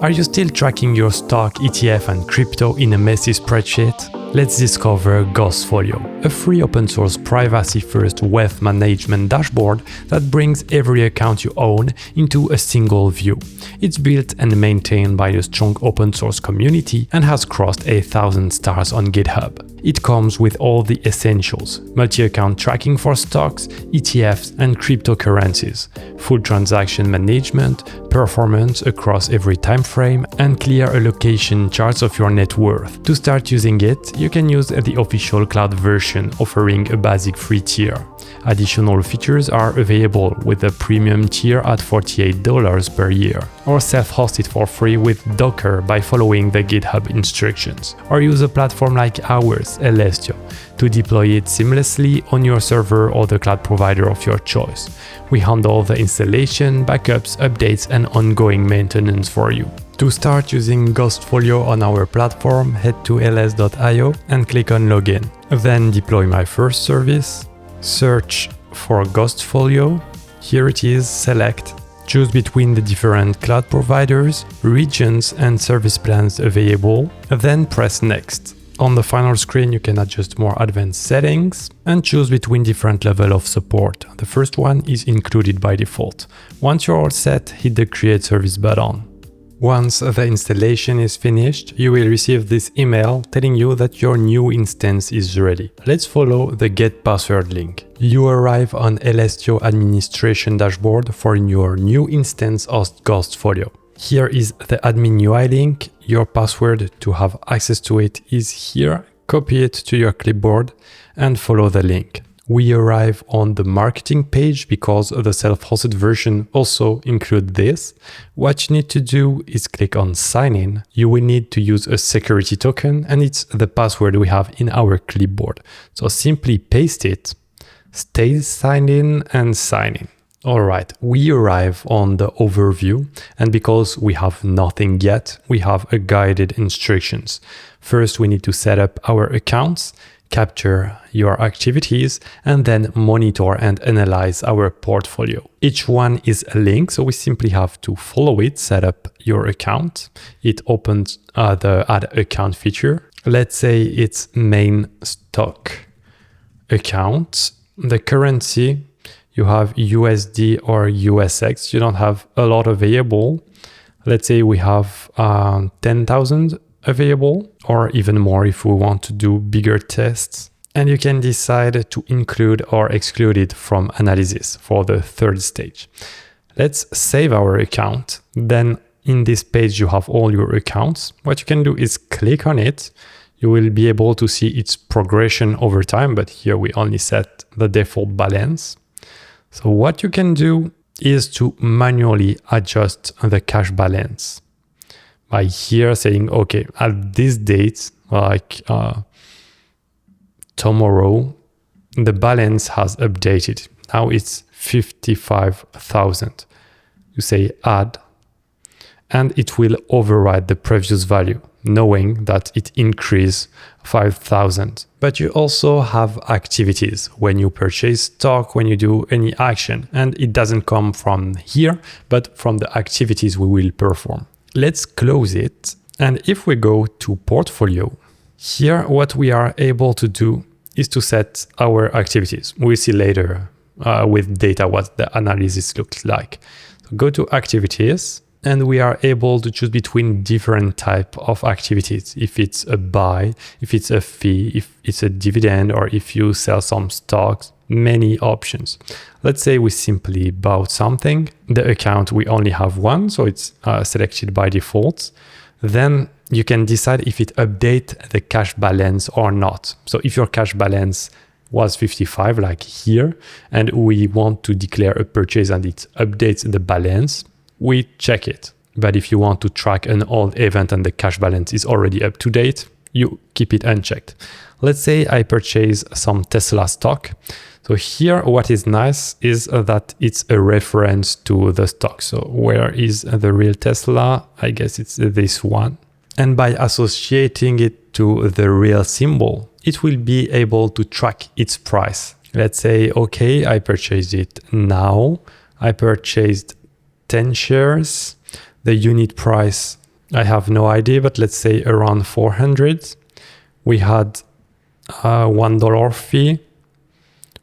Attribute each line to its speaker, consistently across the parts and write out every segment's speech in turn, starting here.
Speaker 1: Are you still tracking your stock, ETF and crypto in a messy spreadsheet? Let's discover Ghostfolio, a free open source privacy-first wealth management dashboard that brings every account you own into a single view. It's built and maintained by a strong open source community and has crossed 1,000 stars on GitHub. It comes with all the essentials: multi-account tracking for stocks, ETFs and cryptocurrencies, full transaction management, performance across every time frame, and clear allocation charts of your net worth. To start using it, you can use the official cloud version, offering a basic free tier. Additional features are available with the premium tier at $48 per year, or self-hosted for free with Docker by following the GitHub instructions, or use a platform like ours, Elestio, to deploy it seamlessly on your server or the cloud provider of your choice. We handle the installation, backups, updates, and ongoing maintenance for you. To start using Ghostfolio on our platform, head to ls.io and click on Login. Then deploy my first service. Search for Ghostfolio. Here it is, select. Choose between the different cloud providers, regions, and service plans available. Then press Next. On the final screen, you can adjust more advanced settings and choose between different levels of support. The first one is included by default. Once you're all set, hit the Create Service button. Once the installation is finished, you will receive this email telling you that your new instance is ready. Let's follow the Get Password link. You arrive on Elestio administration dashboard for your new instance of Ghostfolio. Here is the admin UI link. Your password to have access to it is here. Copy it to your clipboard and follow the link. We arrive on the marketing page because the self-hosted version also includes this. What you need to do is click on Sign In. You will need to use a security token, and it's the password we have in our clipboard. So simply paste it, stay signed in, and sign in. Alright, we arrive on the overview, and because we have nothing yet, we have a guided instructions. First, we need to set up our accounts, capture your activities, and then monitor and analyze our portfolio. Each one is a link, so we simply have to follow it, set up your account. It opens the Add Account feature. Let's say it's main stock account. The currency, you have USD or USX. You don't have a lot available. Let's say we have 10,000 available, or even more if we want to do bigger tests. And you can decide to include or exclude it from analysis for the third stage. Let's save our account. Then in this page, you have all your accounts. What you can do is click on it. You will be able to see its progression over time, but here we only set the default balance. So what you can do is to manually adjust the cash balance by here saying, okay, at this date, like tomorrow, the balance has updated. Now it's 55,000. You say add, and it will override the previous value, knowing that it increased 5,000. But you also have activities when you purchase stock, when you do any action, and it doesn't come from here, but from the activities we will perform. Let's close it. And if we go to portfolio, here what we are able to do is to set our activities. We'll see later with data what the analysis looks like. So go to activities, and we are able to choose between different type of activities. If it's a buy, if it's a fee, if it's a dividend, or if you sell some stocks, many options. Let's say we simply bought something. The account, we only have one, so it's selected by default. Then you can decide if it updates the cash balance or not. So if your cash balance was 55, like here, and we want to declare a purchase and it updates the balance, we check it. But if you want to track an old event and the cash balance is already up to date, you keep it unchecked. Let's say I purchase some Tesla stock. So here, what is nice is that it's a reference to the stock. So where is the real Tesla? I guess it's this one. And by associating it to the real symbol, it will be able to track its price. Let's say, okay, I purchased it now. I purchased 10 shares. The unit price I have no idea, but let's say around 400. We had a $1 fee.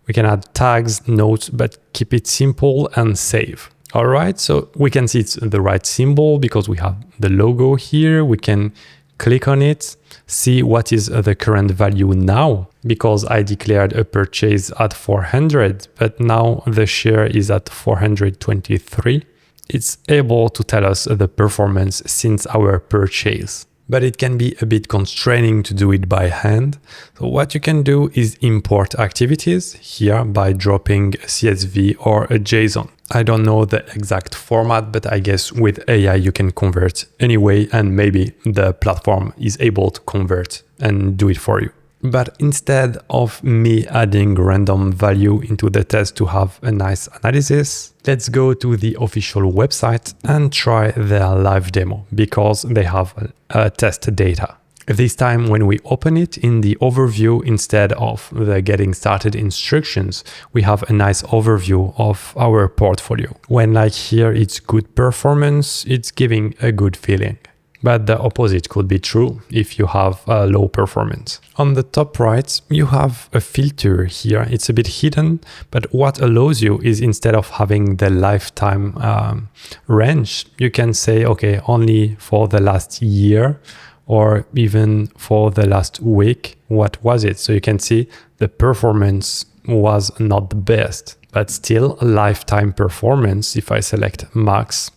Speaker 1: We can add tags, notes, but keep it simple and save. All right, so we can see it's the right symbol because we have the logo here. We can click on it, see what is the current value now, because I declared a purchase at 400, but now the share is at 423. It's able to tell us the performance since our purchase. But it can be a bit constraining to do it by hand. So what you can do is import activities here by dropping a CSV or a JSON. I don't know the exact format, but I guess with AI you can convert anyway, and maybe the platform is able to convert and do it for you. But instead of me adding random value into the test to have a nice analysis, let's go to the official website and try their live demo because they have test data. This time when we open it in the overview, instead of the getting started instructions, we have a nice overview of our portfolio. When like here it's good performance, it's giving a good feeling. But the opposite could be true if you have a low performance. On the top right, you have a filter here. It's a bit hidden, but what allows you is instead of having the lifetime range, you can say, okay, only for the last year or even for the last week, what was it? So you can see the performance was not the best, but still lifetime performance, if I select max,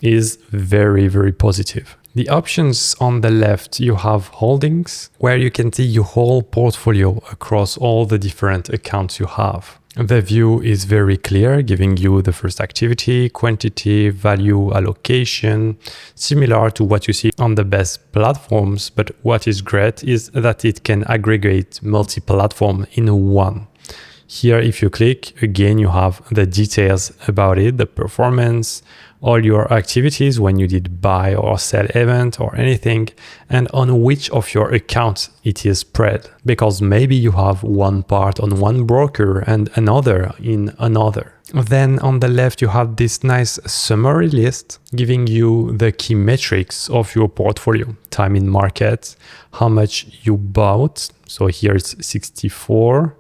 Speaker 1: is very, very positive. The options on the left, you have holdings, where you can see your whole portfolio across all the different accounts you have. The view is very clear, giving you the first activity, quantity, value, allocation, similar to what you see on the best platforms. But what is great is that it can aggregate multi-platform in one. Here, if you click, again, you have the details about it, the performance, all your activities when you did buy or sell event or anything, and on which of your accounts it is spread. Because maybe you have one part on one broker and another in another. Then on the left, you have this nice summary list giving you the key metrics of your portfolio. Time in market, how much you bought. So here it's 64.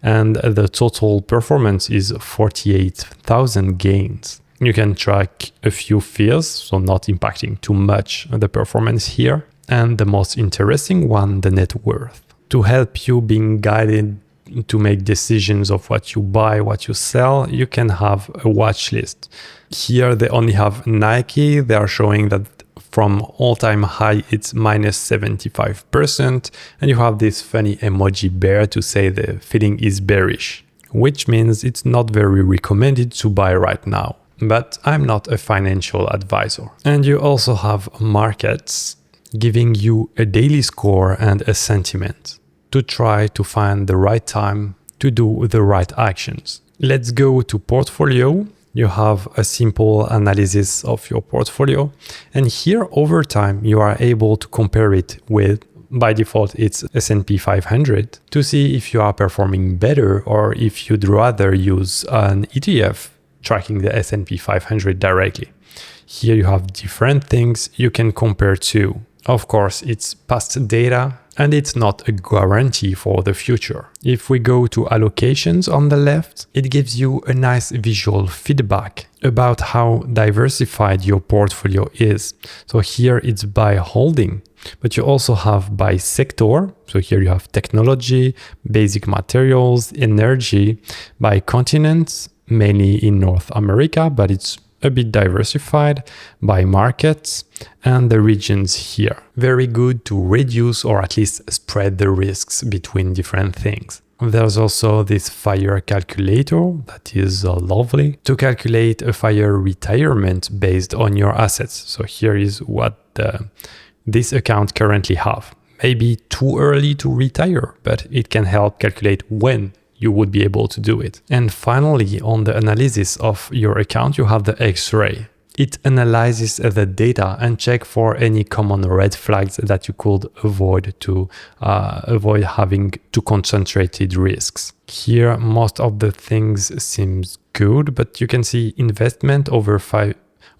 Speaker 1: And the total performance is 48,000 gains. You can track a few fees, so not impacting too much the performance here. And the most interesting one, the net worth. To help you being guided to make decisions of what you buy, what you sell, you can have a watch list. Here they only have Nike. They are showing that from all-time high, it's minus 75%. And you have this funny emoji bear to say the feeling is bearish, which means it's not very recommended to buy right now. But I'm not a financial advisor. And you also have markets giving you a daily score and a sentiment to try to find the right time to do the right actions. Let's go to portfolio. You have a simple analysis of your portfolio. And here over time, you are able to compare it with, by default, it's S&P 500 to see if you are performing better or if you'd rather use an ETF tracking the S&P 500 directly. Here you have different things you can compare to. Of course, it's past data and it's not a guarantee for the future. If we go to allocations on the left, it gives you a nice visual feedback about how diversified your portfolio is. So here it's by holding, but you also have by sector. So here you have technology, basic materials, energy, by continents, mainly in North America, but it's a bit diversified by markets and the regions here. Very good to reduce or at least spread the risks between different things. There's also this fire calculator that is lovely to calculate a fire retirement based on your assets. So here is what this account currently have. Maybe too early to retire, but it can help calculate when you would be able to do it. And finally, on the analysis of your account, you have the XRay. It analyzes the data and check for any common red flags that you could avoid to avoid having too concentrated risks. Here, most of the things seems good, but you can see investment over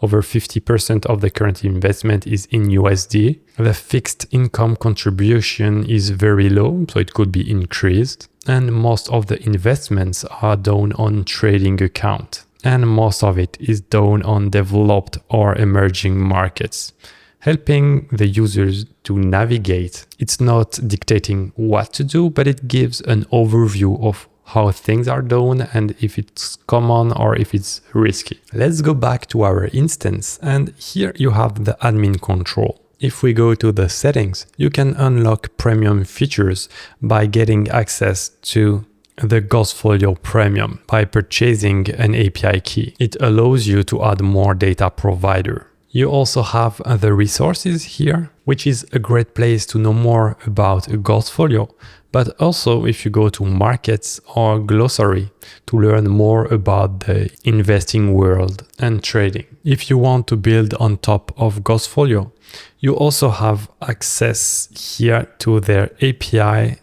Speaker 1: Over 50% of the current investment is in USD. The fixed income contribution is very low, so it could be increased. And most of the investments are done on trading account. And most of it is done on developed or emerging markets, helping the users to navigate. It's not dictating what to do, but it gives an overview of how things are done and if it's common or if it's risky. Let's go back to our instance, and here you have the admin control. If we go to the settings, you can unlock premium features by getting access to the Ghostfolio Premium by purchasing an API key. It allows you to add more data provider. You also have the resources here, which is a great place to know more about Ghostfolio, but also if you go to markets or glossary to learn more about the investing world and trading. If you want to build on top of Ghostfolio, you also have access here to their API.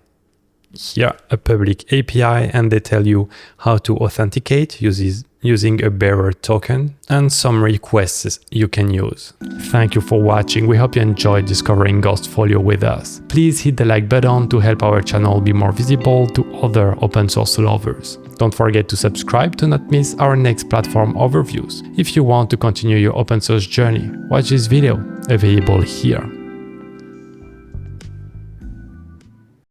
Speaker 1: Here, a public API, and they tell you how to authenticate using a bearer token and some requests you can use. Thank you for watching. We hope you enjoyed discovering Ghostfolio with us. Please hit the like button to help our channel be more visible to other open source lovers. Don't forget to subscribe to not miss our next platform overviews. If you want to continue your open source journey, watch this video available here.